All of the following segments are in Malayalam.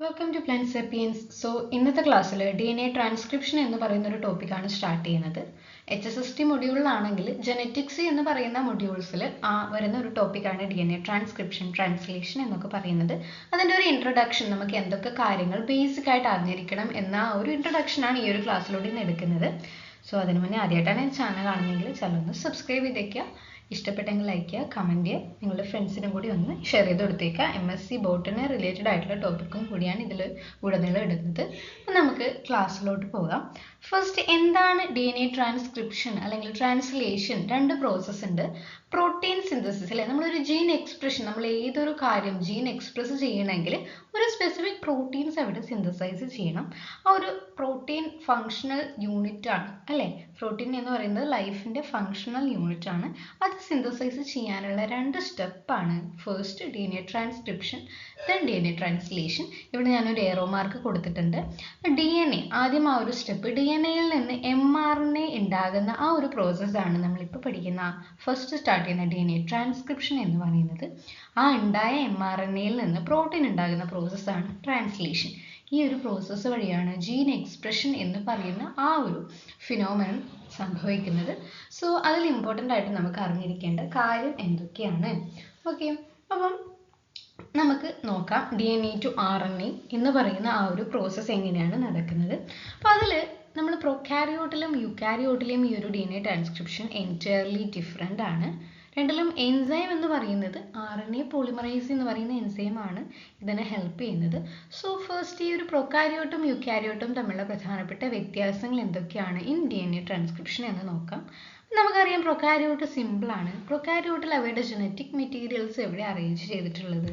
Welcome to plant sapiens. So ഇന്നത്തെ ക്ലാസ്സിൽ DNA ട്രാൻസ്ക്രിപ്ഷൻ എന്ന് പറയുന്ന ഒരു ടോപ്പിക്കാണ് സ്റ്റാർട്ട് ചെയ്യുന്നത്. HSST മൊഡ്യൂളിലാണെങ്കിൽ ജെനറ്റിക്സ് എന്ന് പറയുന്ന മൊഡ്യൂൾസിൽ വരുന്ന ഒരു ടോപ്പിക്കാണ് DNA ട്രാൻസ്ക്രിപ്ഷൻ, ട്രാൻസ്ലേഷൻ എന്നൊക്കെ പറയുന്നത്. അതിൻ്റെ ഒരു ഇൻട്രൊഡക്ഷൻ, നമുക്ക് എന്തൊക്കെ കാര്യങ്ങൾ ബേസിക് ആയിട്ട് അറിഞ്ഞിരിക്കണം എന്ന ഒരു ഇൻട്രൊഡക്ഷനാണ് ഈ ഒരു ക്ലാസ്സിലൂടെ ഇന്ന് എടുക്കുന്നത്. സോ അതിന് മുന്നേ ആദ്യമായിട്ടാണ് ഈ ചാനൽ കാണുന്നതെങ്കിൽ ചാനൽ ഒന്ന് സബ്സ്ക്രൈബ് ചെയ്തേക്കുക. ഇഷ്ടപ്പെട്ടെങ്കിൽ ലൈക്ക് ചെയ്യുക, കമൻറ്റ് ചെയ്യുക, നിങ്ങളുടെ ഫ്രണ്ട്സിനും കൂടി ഒന്ന് ഷെയർ ചെയ്ത് കൊടുത്തേക്കുക. MSc ബോട്ടണി റിലേറ്റഡ് ആയിട്ടുള്ള ടോപ്പിക്കും കൂടിയാണ് ഇതിൽ ഉടനീളം ഇടുന്നത്. അപ്പം നമുക്ക് ക്ലാസ്സിലോട്ട് പോകാം. ഫസ്റ്റ്, എന്താണ് DNA ട്രാൻസ്ക്രിപ്ഷൻ അല്ലെങ്കിൽ ട്രാൻസ്ലേഷൻ? രണ്ട് പ്രോസസ്സ് ഉണ്ട്. പ്രോട്ടീൻ സിന്തസിസ് അല്ലെ, നമ്മളൊരു ജീൻ എക്സ്പ്രഷൻ, നമ്മൾ ഏതൊരു കാര്യം ജീൻ എക്സ്പ്രസ് ചെയ്യണമെങ്കിൽ ഒരു സ്പെസിഫിക് പ്രോട്ടീൻസ് അവിടെ സിന്തസൈസ് ചെയ്യണം. ആ ഒരു പ്രോട്ടീൻ ഫങ്ഷണൽ യൂണിറ്റ് ആണ് അല്ലേ. പ്രോട്ടീൻ എന്ന് പറയുന്നത് ലൈഫിൻ്റെ ഫങ്ഷണൽ യൂണിറ്റ് ആണ്. അത് സിന്തസൈസ് ചെയ്യാനുള്ള രണ്ട് സ്റ്റെപ്പാണ്. First DNA transcription, then DNA translation. ഇവിടെ ഞാനൊരു ഏറോ മാർക്ക് കൊടുത്തിട്ടുണ്ട്. DNA ആദ്യം ആ ഒരു സ്റ്റെപ്പ്, DNAയിൽ നിന്ന് mRNA ഉണ്ടാകുന്ന ആ ഒരു പ്രോസസ്സാണ് നമ്മളിപ്പോൾ പഠിക്കുന്ന ഫസ്റ്റ് സ്റ്റാർട്ട് ചെയ്യുന്ന DNA ട്രാൻസ്ക്രിപ്ഷൻ എന്ന് പറയുന്നത്. ആ ഉണ്ടായ mRNAയിൽ നിന്ന് പ്രോട്ടീൻ ഉണ്ടാകുന്ന പ്രോസസ്സാണ് ട്രാൻസ്ലേഷൻ. ഈ ഒരു പ്രോസസ്സ് വഴിയാണ് ജീൻ എക്സ്പ്രഷൻ എന്ന് പറയുന്ന ആ ഒരു ഫിനോമിനൻ സംഭവിക്കുന്നത്. സോ അതിൽ ഇമ്പോർട്ടൻ്റ് ആയിട്ട് നമുക്ക് അറിഞ്ഞിരിക്കേണ്ട കാര്യം എന്തൊക്കെയാണ്? ഓക്കെ, അപ്പം നമുക്ക് നോക്കാം DNA to RNA എന്ന് പറയുന്ന ആ ഒരു പ്രോസസ്സ് എങ്ങനെയാണ് നടക്കുന്നത്. അപ്പോൾ അതിൽ നമ്മൾ പ്രൊകാരിയോട്ടിലും യൂക്കാരിയോട്ടിലും ഈ ഒരു DNA ട്രാൻസ്ക്രിപ്ഷൻ എൻറ്റയർലി ഡിഫറെൻ്റ് ആണ്. രണ്ടിലും എൻസൈം എന്ന് പറയുന്നത് RNA പോളിമറൈസ് എന്ന് പറയുന്ന എൻസൈമാണ് ഇതിനെ ഹെൽപ്പ് ചെയ്യുന്നത്. സോ ഫസ്റ്റ്, ഈ ഒരു പ്രൊകാരിയോട്ടും യൂക്കാരിയോട്ടും തമ്മിലുള്ള പ്രധാനപ്പെട്ട വ്യത്യാസങ്ങൾ എന്തൊക്കെയാണ് ഇൻ DNA ട്രാൻസ്ക്രിപ്ഷൻ എന്ന് നോക്കാം. നമുക്കറിയാം പ്രൊകാരിയോട്ട് സിമ്പിളാണ്. പ്രൊകാരിയോട്ടിൽ അവയുടെ ജനറ്റിക് മെറ്റീരിയൽസ് എവിടെ അറേഞ്ച് ചെയ്തിട്ടുള്ളത്?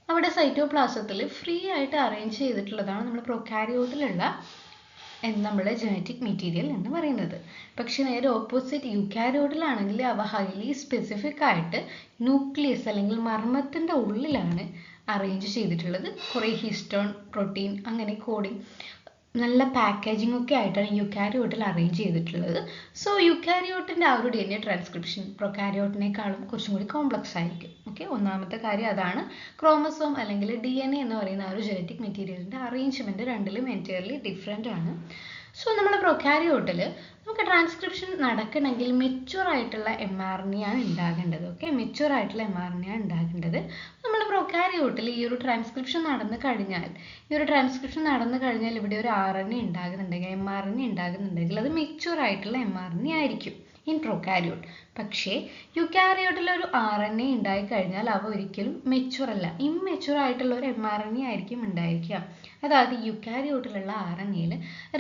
അവിടെ സൈറ്റോപ്ലാസത്തിൽ ഫ്രീ ആയിട്ട് അറേഞ്ച് ചെയ്തിട്ടുള്ളതാണ് നമ്മൾ പ്രൊകാരിയോട്ടിലുള്ള നമ്മുടെ ജനറ്റിക് മെറ്റീരിയൽ എന്ന് പറയുന്നത്. പക്ഷെ നേരെ ഓപ്പോസിറ്റ് യൂക്കാരിയോട്ടിലാണെങ്കിൽ അവ ഹൈലി സ്പെസിഫിക് ആയിട്ട് ന്യൂക്ലിയസ് അല്ലെങ്കിൽ മർമ്മത്തിൻ്റെ ഉള്ളിലാണ് അറേഞ്ച് ചെയ്തിട്ടുള്ളത്. കുറേ ഹിസ്റ്റോൺ, പ്രോട്ടീൻ, അങ്ങനെ കോഡിങ്, നല്ല പാക്കേജിംഗ് ഒക്കെ ആയിട്ടാണ് യൂക്കാരിയോട്ടിൽ അറേഞ്ച് ചെയ്തിട്ടുള്ളത്. സോ യൂക്കാരിയോട്ടിൻ്റെ ആ ഒരു DNA ട്രാൻസ്ക്രിപ്ഷൻ പ്രൊകാരിയോട്ടിനേക്കാളും കുറച്ചും കൂടി കോംപ്ലക്സ് ആയിരിക്കും. ഓക്കെ, ഒന്നാമത്തെ കാര്യം അതാണ്. ക്രോമസോം അല്ലെങ്കിൽ DNA എന്ന് പറയുന്ന ആ ഒരു ജനറ്റിക് മെറ്റീരിയലിൻ്റെ അറേഞ്ച്മെൻറ്റ് രണ്ടിലും എൻറ്റയർലി ഡിഫറെൻ്റ് ആണ്. സോ നമ്മൾ പ്രൊകാരിയോട്ടിൽ നമുക്ക് ട്രാൻസ്ക്രിപ്ഷൻ നടക്കണമെങ്കിൽ മെച്യൂർ ആയിട്ടുള്ള mRNA ആണ് ഉണ്ടാകേണ്ടത്. ഓക്കെ, മെച്യൂർ ആയിട്ടുള്ള mRNA ആണ് ഉണ്ടാകേണ്ടത്. നമ്മൾ പ്രൊകാരിയോട്ടിൽ ഈ ഒരു ട്രാൻസ്ക്രിപ്ഷൻ നടന്നു കഴിഞ്ഞാൽ ഇവിടെ ഒരു RNA ഉണ്ടാകുന്നുണ്ടെങ്കിൽ, mRNA ഉണ്ടാകുന്നുണ്ടെങ്കിൽ അത് മെച്യൂർ ആയിട്ടുള്ള mRNA ആയിരിക്കും ഇൻ പ്രൊകാരിയോട്ട്. പക്ഷേ യൂക്കാരിയോട്ടിൽ ഒരു RNA ഉണ്ടായിക്കഴിഞ്ഞാൽ അവ ഒരിക്കലും മെച്യൂർ അല്ല, ഇമ്മെച്യൂർ ആയിട്ടുള്ള ഒരു mRNA ആയിരിക്കും ഉണ്ടായിരിക്കുക. അതായത് യൂക്കാരിയോട്ടിലുള്ള RNAയിൽ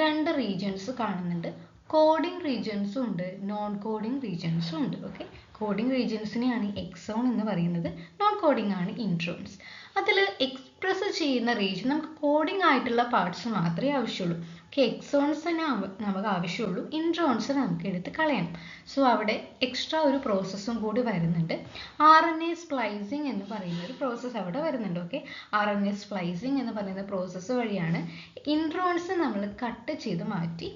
രണ്ട് റീജിയൻസ് കാണുന്നുണ്ട്. കോഡിംഗ് റീജിയൻസും ഉണ്ട്, നോൺ കോഡിംഗ് റീജിയൻസും ഉണ്ട്. ഓക്കെ, കോഡിംഗ് റീജിയൻസിനെയാണ് എക്സോൺ എന്ന് പറയുന്നത്, നോൺ കോഡിംഗ് ആണ് ഇൻട്രോൺസ്. അതിൽ എക്സ്പ്രസ് ചെയ്യുന്ന റീജിയൻ നമുക്ക് കോഡിംഗ് ആയിട്ടുള്ള പാർട്സ് മാത്രമേ ആവശ്യമുള്ളൂ. ഓക്കെ, എക്സോൺസിന് നമുക്ക് ആവശ്യമുള്ളൂ, ഇൻട്രോൺസ് നമുക്ക് എടുത്ത് കളയണം. സോ അവിടെ എക്സ്ട്രാ ഒരു പ്രോസസ്സും കൂടി വരുന്നുണ്ട്. RNA സ്പ്ലൈസിങ് എന്ന് പറയുന്ന ഒരു പ്രോസസ്സ് അവിടെ വരുന്നുണ്ട്. ഓക്കെ, RNA സ്പ്ലൈസിങ് എന്ന് പറയുന്ന പ്രോസസ്സ് വഴിയാണ് ഇൻട്രോൺസ് നമ്മൾ കട്ട് ചെയ്ത് മാറ്റി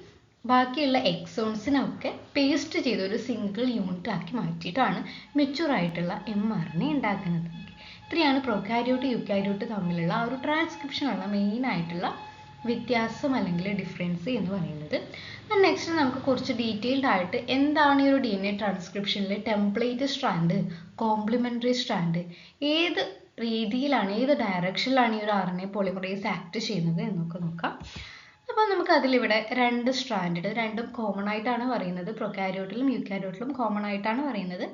ബാക്കിയുള്ള എക്സോൺസിനൊക്കെ പേസ്റ്റ് ചെയ്ത് ഒരു സിംഗിൾ യൂണിറ്റ് ആക്കി മാറ്റിയിട്ടാണ് മെച്യൂർ ആയിട്ടുള്ള mRNA ഉണ്ടാക്കുന്നത്. ഇത്രയാണ് പ്രൊകാരിയോട്ട് യൂക്കാരിയോട്ട് തമ്മിലുള്ള ആ ഒരു ട്രാൻസ്ക്രിപ്ഷനുള്ള മെയിൻ ആയിട്ടുള്ള വ്യത്യാസം അല്ലെങ്കിൽ ഡിഫറൻസ് എന്ന് പറയുന്നത്. നെക്സ്റ്റ് നമുക്ക് കുറച്ച് ഡീറ്റെയിൽഡ് ആയിട്ട് എന്താണ് ഈ ഒരു DNA ട്രാൻസ്ക്രിപ്ഷനിലെ ടെംപ്ലേറ്റ് സ്ട്രാൻഡ്, കോംപ്ലിമെൻ്ററി സ്ട്രാൻഡ്, ഏത് രീതിയിലാണ്, ഏത് ഡയറക്ഷനിലാണ് ഈ ഒരു RNA പോളിമറൈസ് ആക്ട് ചെയ്യുന്നത് എന്നൊക്കെ നോക്കാം. അപ്പോൾ നമുക്ക് അതിലിവിടെ രണ്ട് സ്ട്രാൻഡ്, രണ്ടും കോമൺ ആയിട്ടാണ് പറയുന്നത്. പ്രൊകാരിയോട്ടിലും യൂക്കാരിയോട്ടിലും കോമൺ ആയിട്ടാണ് പറയുന്നത്.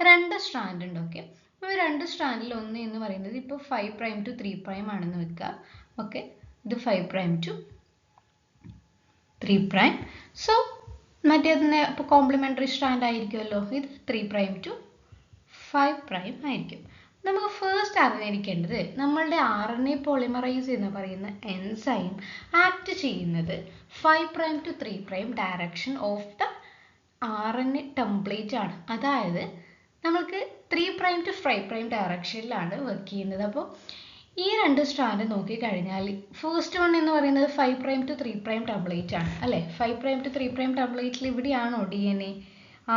രണ്ട് സ്ട്രാൻഡ് ഉണ്ട്. ഓക്കെ, അപ്പോൾ രണ്ട് സ്ട്രാൻഡിൽ ഒന്ന് എന്ന് പറയുന്നത് ഇപ്പോൾ 5' to 3' ആണെന്ന് വെക്കുക. ഓക്കെ, ഇത് 5' to 3'. സോ മറ്റേതിന് ഇപ്പോൾ കോംപ്ലിമെൻ്ററി സ്ട്രാൻഡ് ആയിരിക്കുമല്ലോ, ഇത് 3' to 5' ആയിരിക്കും. നമുക്ക് ഫസ്റ്റ് അറിഞ്ഞിരിക്കേണ്ടത് നമ്മളുടെ RNA പോളിമറൈസ് എന്ന് പറയുന്ന എൻസൈം ആക്ട് ചെയ്യുന്നത് 5' to 3' direction of the RNA template ആണ്. അതായത് നമുക്ക് 3' to 5' ഡയറക്ഷനിലാണ് വർക്ക് ചെയ്യുന്നത്. അപ്പോൾ ഈ രണ്ട് സ്ട്രാൻഡ് നോക്കിക്കഴിഞ്ഞാൽ ഫസ്റ്റ് വൺ എന്ന് പറയുന്നത് 5' to 3' ടെംപ്ലേറ്റ് ആണ് അല്ലേ. 5' to 3' ടെംപ്ലേറ്റിൽ ഇവിടെയാണോ DNA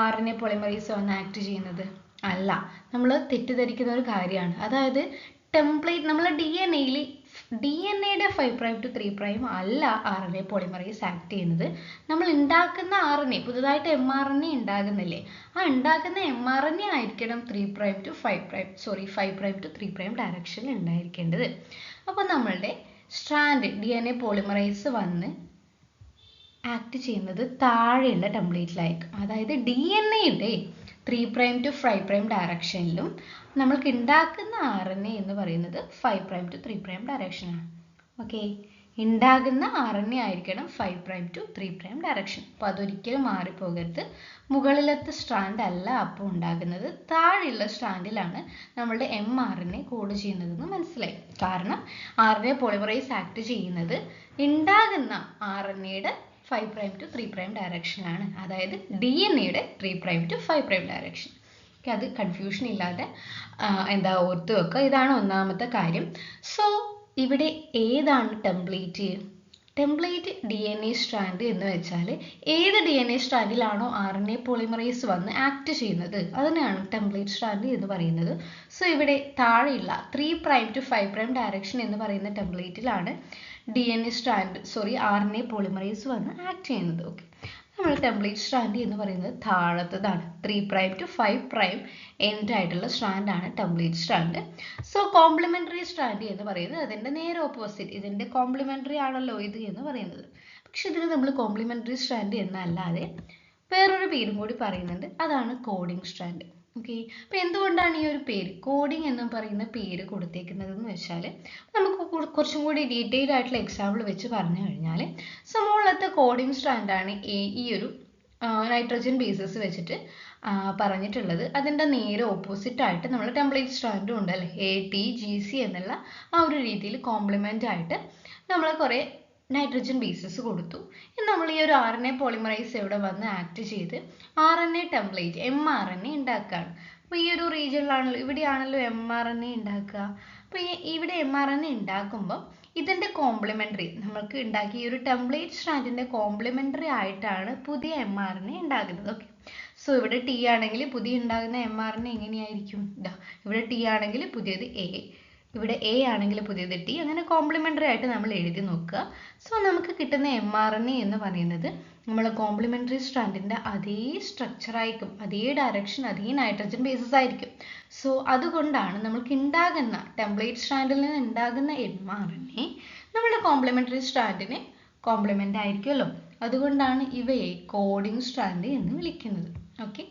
RNA പോളിമറൈസ് വന്ന് ആക്ട് ചെയ്യുന്നത്? അല്ല, നമ്മൾ തെറ്റിദ്ധരിക്കുന്ന ഒരു കാര്യമാണ്. അതായത് ടെംപ്ലേറ്റ്, നമ്മളെ DNA DNA-യുടെ 5' to 3' അല്ല RNA പോളിമറേസ് ആക്ട് ചെയ്യുന്നത്. നമ്മൾ ഉണ്ടാക്കുന്ന RNA, പുതുതായിട്ട് mRNA ഉണ്ടാകുന്നില്ലേ, ആ ഉണ്ടാക്കുന്ന mRNA ആയിരിക്കണം 3' to 5' to 3' ഡയറക്ഷനിൽ ഉണ്ടായിരിക്കേണ്ടത്. അപ്പോൾ നമ്മളുടെ സ്ട്രാൻഡ് DNA പോളിമറേസ് വന്ന് ആക്ട് ചെയ്യുന്നത് താഴെയുള്ള ടെംപ്ലേറ്റിലായിരിക്കും. അതായത് DNA-യുടെ 3' to 5' ഡയറക്ഷനിലും നമ്മൾക്ക് ഉണ്ടാക്കുന്ന RNA എന്ന് പറയുന്നത് 5' to 3' ഡയറക്ഷനാണ്. ഓക്കെ, ഉണ്ടാകുന്ന RNA ആയിരിക്കണം 5' to 3' ഡയറക്ഷൻ. അപ്പോൾ അതൊരിക്കലും മാറിപ്പോകരുത്. മുകളിലത്തെ സ്ട്രാൻഡ് അല്ല അപ്പോൾ ഉണ്ടാകുന്നത്, താഴെയുള്ള സ്ട്രാൻഡിലാണ് നമ്മളുടെ mRNA കോഡ് ചെയ്യുന്നതെന്ന് മനസ്സിലായി. കാരണം RNA പോളിമറേസ് ആക്ട് ചെയ്യുന്നത് ഉണ്ടാകുന്ന RNA-യുടെ 5' to 3' ഡയറക്ഷനാണ്. അതായത് DNA-യുടെ 3' to 5' ഡയറക്ഷൻ. അത് കൺഫ്യൂഷൻ ഇല്ലാതെ ഓർത്ത് വെക്കുക. ഇതാണ് ഒന്നാമത്തെ കാര്യം. സോ ഇവിടെ ഏതാണ് ടെംപ്ലേറ്റ്? ടെംപ്ലേറ്റ് DNA സ്ട്രാൻഡ് എന്ന് വെച്ചാൽ ഏത് DNA സ്ട്രാൻഡിലാണോ RNA പോളിമറേസ് വന്ന് ആക്ട് ചെയ്യുന്നത് അതിനാണ് ടെംപ്ലേറ്റ് സ്ട്രാൻഡ് എന്ന് പറയുന്നത്. സോ ഇവിടെ താഴെയുള്ള 3' to 5' ഡയറക്ഷൻ എന്ന് പറയുന്ന ടെംപ്ലേറ്റിലാണ് RNA പോളിമറേസ് വന്ന് ആക്ട് ചെയ്യുന്നത്. ഓക്കെ, നമ്മൾ ടെംപ്ലേറ്റ് സ്ട്രാൻഡ് എന്ന് പറയുന്നത് താഴത്തതാണ്. 3' to 5' എൻഡ് ആയിട്ടുള്ള സ്ട്രാൻഡ് ആണ് template strand. So complementary strand എന്ന് പറയുന്നത് അതിന്റെ നേരെ ഓപ്പോസിറ്റ്, ഇതിന്റെ കോംപ്ലിമെന്ററി ആണല്ലോ ഇത് എന്ന് പറയുന്നത്. പക്ഷെ ഇതിന് നമ്മൾ കോംപ്ലിമെന്ററി സ്ട്രാൻഡ് എന്നല്ലാതെ വേറൊരു പേരും കൂടി പറയുന്നുണ്ട്, അതാണ് കോഡിംഗ് സ്ട്രാൻഡ്. ഓക്കെ, അപ്പോൾ എന്തുകൊണ്ടാണ് ഈ ഒരു പേര് കോഡിംഗ് എന്ന് പറയുന്ന പേര് കൊടുത്തേക്കുന്നത് എന്ന് വെച്ചാൽ നമുക്ക് കുറച്ചും കൂടി ഡീറ്റെയിൽ ആയിട്ടുള്ള എക്സാമ്പിൾ വെച്ച് പറഞ്ഞു കഴിഞ്ഞാൽ, മുകളിലത്തെ കോഡിംഗ് സ്ട്രാൻഡാണ് ഈ ഒരു നൈട്രജൻ ബേസസ് വെച്ചിട്ട് പറഞ്ഞിട്ടുള്ളത്. അതിൻ്റെ നേരെ ഓപ്പോസിറ്റ് ആയിട്ട് നമ്മൾ ടെംപ്ലേറ്റ് സ്ട്രാൻഡും ഉണ്ട് അല്ലേ, ATGC എന്നുള്ള ആ ഒരു രീതിയിൽ കോംപ്ലിമെൻ്റ് ആയിട്ട് നമ്മൾ കുറേ നൈട്രജൻ ബേസസ് കൊടുത്തു. നമ്മൾ ഈ ഒരു RNA പോളിമറൈസ് ഇവിടെ വന്ന് ആക്ട് ചെയ്ത് RNA ടെംപ്ലേറ്റ് mRNA ഉണ്ടാക്കുകയാണ്. അപ്പോൾ ഈ ഒരു റീജിയനിലാണല്ലോ, ഇവിടെയാണല്ലോ mRNA ഉണ്ടാക്കുക. അപ്പോൾ ഇവിടെ mRNA ഉണ്ടാക്കുമ്പോൾ ഇതിൻ്റെ കോംപ്ലിമെൻ്ററി, നമ്മൾക്ക് ഉണ്ടാക്കിയ ഈ ഒരു ടെംപ്ലേറ്റ് സ്ട്രാൻഡിൻ്റെ കോംപ്ലിമെൻ്ററി ആയിട്ടാണ് പുതിയ mRNA ഉണ്ടാകുന്നത്. ഓക്കെ, സോ ഇവിടെ T ആണെങ്കിൽ പുതിയ ഉണ്ടാകുന്ന mRNA എങ്ങനെയായിരിക്കും? ഇവിടെ T ആണെങ്കിൽ പുതിയത് A, ഇവിടെ A ആണെങ്കിൽ പുതിയത് T, അങ്ങനെ കോംപ്ലിമെൻ്ററി ആയിട്ട് നമ്മൾ എഴുതി നോക്കുക. സോ നമുക്ക് കിട്ടുന്ന mRNA എന്ന് പറയുന്നത് നമ്മൾ കോംപ്ലിമെൻ്ററി സ്ട്രാൻഡിൻ്റെ അതേ സ്ട്രക്ചർ ആയിരിക്കും, അതേ ഡയറക്ഷൻ, അതേ നൈട്രജൻ ബേസസ് ആയിരിക്കും. സോ അതുകൊണ്ടാണ് നമുക്ക് ഉണ്ടാകുന്ന ടെംപ്ലേറ്റ് സ്ട്രാൻഡിൽ നിന്ന് ഉണ്ടാകുന്ന mRNA നമ്മുടെ കോംപ്ലിമെൻ്ററി സ്ട്രാൻഡിന് കോംപ്ലിമെൻ്റ് ആയിരിക്കുമല്ലോ. അതുകൊണ്ടാണ് ഇവയെ കോഡിംഗ് സ്ട്രാൻഡ് എന്ന് വിളിക്കുന്നത്. ഓക്കെ,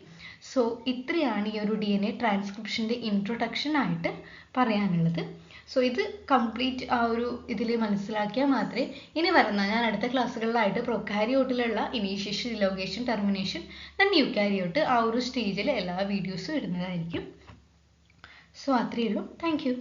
സോ ഇത്രയാണ് ഈ ഒരു DNA ട്രാൻസ്ക്രിപ്ഷൻ്റെ ഇൻട്രൊഡക്ഷൻ ആയിട്ട് പറയാനുള്ളത്. സോ ഇത് കംപ്ലീറ്റ് ആ ഒരു ഇതിൽ മനസ്സിലാക്കിയാൽ മാത്രമേ ഇനി വരുന്ന ഞാൻ അടുത്ത ക്ലാസ്സുകളിലായിട്ട് പ്രൊക്കാരിയോട്ടിലുള്ള ഇനീഷ്യേഷൻ, ഇലോഗേഷൻ, ടെർമിനേഷൻ, ദെൻ യൂക്കാരിയോട്ട് ആ ഒരു സ്റ്റേജിൽ എല്ലാ വീഡിയോസും ഇടുന്നതായിരിക്കും. സോ അത്രയേ ഉള്ളൂ. Thank you.